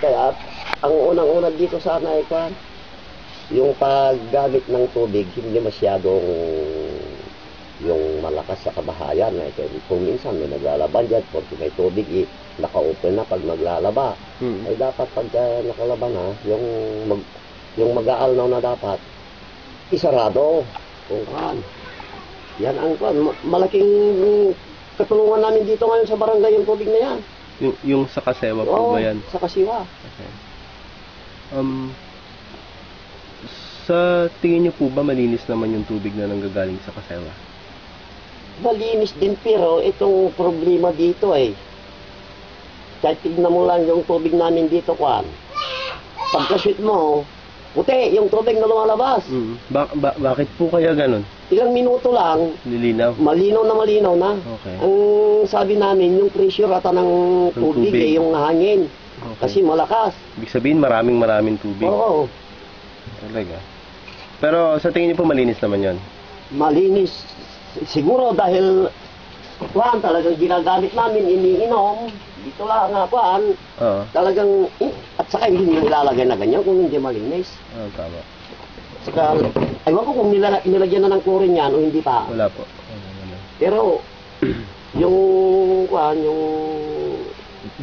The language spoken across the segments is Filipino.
kaya ang unang-una dito sana ay yung paggamit ng tubig, hindi masyadong yung malakas sa kabahayan. Kung minsan may naglalaban dyan, porque may tubig, naka-open na pag maglalaba. Ay dapat pag nakalaba na, yung mag-aalnaw na dapat, isarado. Kung yan ang malaking katulungan namin dito ngayon sa barangay yung tubig na yan. Yung sa Kasewa po ba yan? Sa Kasiwa. Okay. Sa tingin niyo po ba malinis naman yung tubig na nanggagaling sa Kasewa? Malinis din, pero itong problema dito kahit tignan mo lang yung tubig namin dito, pagka-shoot mo, puti yung tubig na lumalabas. Bakit po kaya ganun? Ilang minuto lang, Lilinaw? malinaw na. Okay. Ang sabi namin, yung pressure ata ng tubig, yung hangin. Okay. Kasi malakas. Ibig sabihin maraming tubig. Oo. Talaga. Pero sa tingin niyo po malinis naman yon? Malinis. Siguro dahil talagang ginagamit namin, iniinom. Dito lang talagang, at saka hindi nyo ilalagay na ganyan kung hindi malinis. Tama. Saka, aywan ko kung nilagyan na ng chlorine yan o hindi pa. Wala po. Pero, yung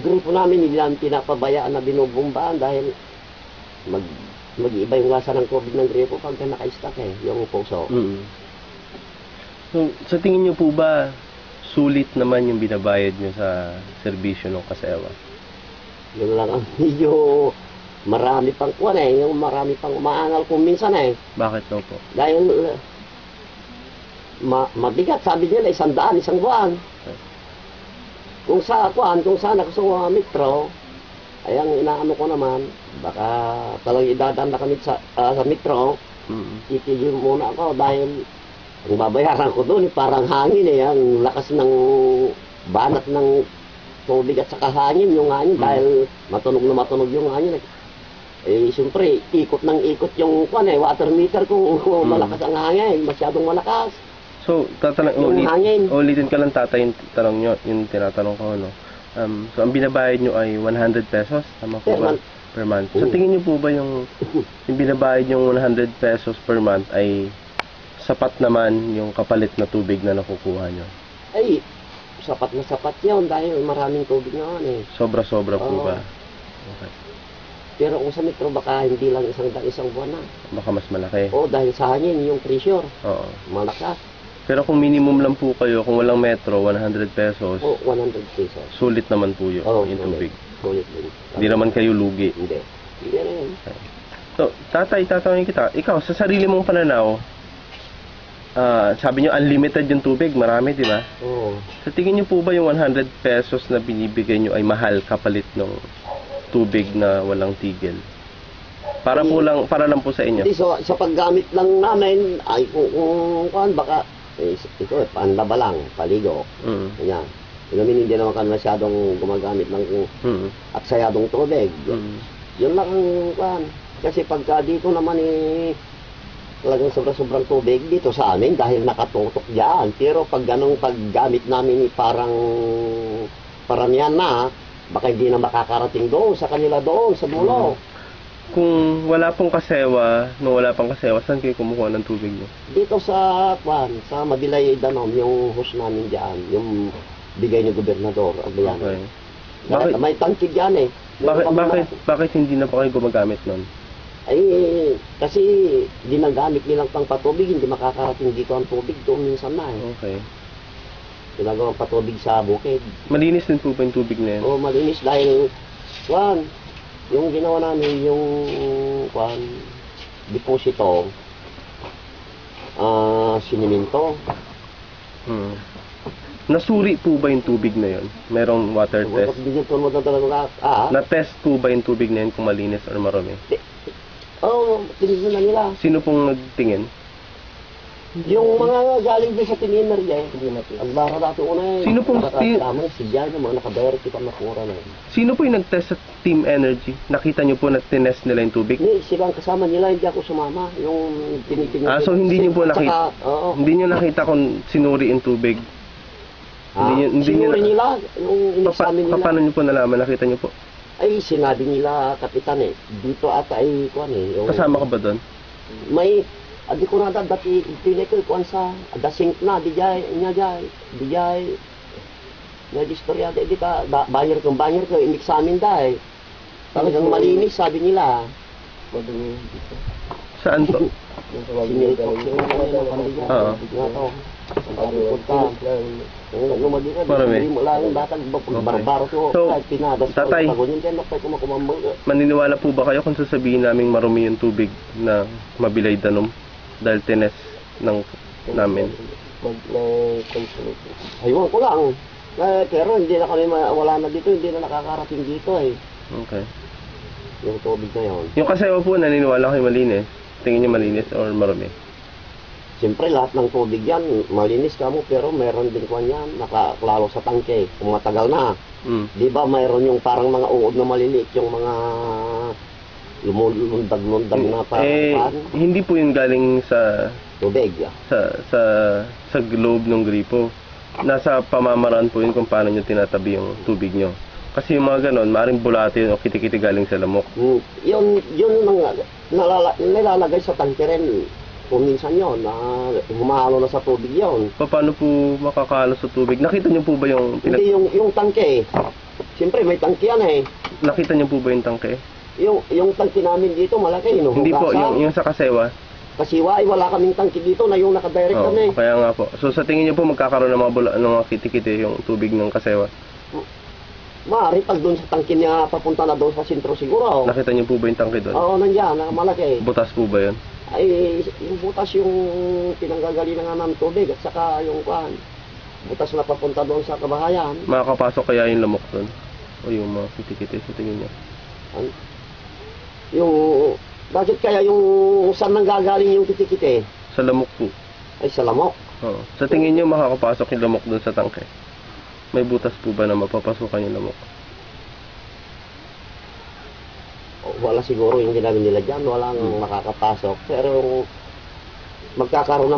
grupo namin, hindi namin pinapabayaan na binubumbaan dahil mag-iiba yung lasa ng COVID ng gripo pagka naka-stack yung puso. So, sa tingin niyo po ba, sulit naman yung binabayad nyo sa serbisyo ng Kasewa? Yun lang ang medyo marami pang yung marami pang umaangal kung minsan Bakit daw po? Dahil mabigat, sabi nila 100, isang buwan. Okay. Kung saan ako sa metro, ay ang inaano ko naman, baka talagang idadaan na kami sa metro, itigil muna ako dahil ang babayaran ko doon parang hangin ang lakas ng banat ng tubig at saka hangin, yung hangin dahil matunog yung hangin. Siyempre, ikot yung water meter ko, malakas ang hangin, masyadong malakas. So, ulitin ka lang tatay yung tanong nyo, yung tinatanong ko, no? So, ang binabayad nyo ay 100 pesos, tama po ba? Per month. So, tingin nyo po ba yung binabayad nyo 100 pesos per month ay sapat naman yung kapalit na tubig na nakukuha nyo? Ay, sapat na sapat yun dahil maraming tubig na Sobra-sobra po ba? Okay. Pero kung sa metro, baka hindi lang isang buwan na. Baka mas malaki. Dahil sa hangin, yung pressure. Oo. Malakas. Pero kung minimum lang po kayo, kung walang metro, 100 pesos. 100 pesos. Sulit naman po yun, yung tubig. Sulit din. Hindi naman kayo lugi. Hindi rin. Okay. So, tatanungin kita, ikaw, sa sarili mong pananaw, sabi nyo, unlimited yung tubig, marami, di ba? Oo. Sa tingin nyo po ba yung 100 pesos na binibigay nyo ay mahal kapalit ng tubig na walang tigil? Para lang po sa inyo. Hindi, sa paggamit lang namin, ay kung baka, ito panlaba lang, paligo. Ganyan. Hindi naman ka masyadong gumagamit ng aksayadong tubig. Yun lang ang kasi pagka dito naman talagang sobrang tubig dito sa amin dahil nakatutok dyan. Pero pag ganong paggamit namin parang paramihan na, baka hindi na makakarating doon sa kanila doon sa dulo. Kung wala pong Kasewa, nung wala pang Kasewa, saan kayo kumukuha ng tubig niyo? Dito sa Mabilay Danom, yung host namin dyan, yung bigay ni gobernador. Okay. May tangkig yan Bakit hindi na pa kayo gumagamit nun? Kasi ginagamit nilang pang patubig, hindi makakarating dito ang tubig doon minsan na Okay. Ginagawang patubig sa bukid. Malinis din po ba yung tubig na yan? Oo, malinis dahil yung ginawa namin yung deposito, siniminto. Nasuri po ba yung tubig na yun? Merong water test? Na-test po ba yung tubig na yun kung malinis or marumi? Tinignan na nila. Sino pong nagtingin? Yung mga galing din sa tininer ang baka dati una Sino pong si Jan, yung mga nakabayar kita nakura na Sino po yung nag-test sa Team Energy? Nakita nyo po na tinest nila yung tubig? Hindi, silang kasama nila, hindi ako sumama. Yung tinitingnan. So hindi nyo po nakita? Hindi nyo nakita kung sinuri yung tubig? Sinuri nila, yung inisamin nila. Paano nyo po nalaman? Nakita nyo po? Ay, sinabi nila, Kapitan dito ata ay, kuwan yung... Kasama ka ba doon? May, di ko na dati, pinay ko, kuwan sa, sink na, di jay, na distorya, di ka, banyer ko, imiksamin dahil. Talagang malinis, sabi nila. Saan to? Sinilipot yung Oo. Marami. So, tatay, maniniwala po ba kayo kung sasabihin naming marumi yung tubig na mabilay danom dahil tines namin? Ayun ko lang. Pero hindi na kami wala na dito, hindi na nakakarating dito Okay. Yung tubig na yun. Yung kasayaw po, naniniwala kayo malinis? Tingin niyo malinis or marumi? Siyempre, lahat ng tubig yan, malinis ka mo, pero meron din kwan yan, nakaklaro sa tangke, kung matagal na. Di ba, mayroon yung parang mga uod na maliliit, yung mga lumulundag-lundag na parang hindi po yun galing sa tubig. Sa globe ng gripo. Nasa pamamaraan po yun kung paano nyo tinatabi yung tubig nyo. Kasi yung mga ganon, maaaring bulate o kitikiti galing sa lamok. Yun mga nilalagay sa tangke rin. Kung minsan yun, humahalo na sa tubig yun. Paano po makakahalo sa tubig? Nakita niyo po ba yung... Hindi, yung tangke. Siyempre, may tangke yan Nakita niyo po ba yung tangke? Yung tangke namin dito, malaki. Hindi po, yung sa Kasewa. Kasiwa ay wala kaming tangke dito na yung nakadirect kami. Kaya nga po. So sa tingin niyo po magkakaroon ng mga kitikiti yung tubig ng Kasewa? Maaari pag doon sa tangke niya papunta na doon sa sentro siguro. Nakita niyo po ba yung tangke doon? Oo, nandiyan, malaki. Butas po ba yun? Ay, yung butas yung pinanggagalingan ng tubig at saka yung butas na papunta doon sa kabahayan. Makakapasok kaya yung lamok doon? O yung mga kitikiti sa tingin niyo? Bakit kaya yung saan nanggagaling yung kitikite? Sa lamok po. Ay, sa lamok? Oo. Sa tingin niyo makakapasok yung lamok doon sa tangke? May butas po ba na mapapasukan yung lamok? Wala siguro yung ginamit nila dyan, walang makakapasok. Pero magkakaroon na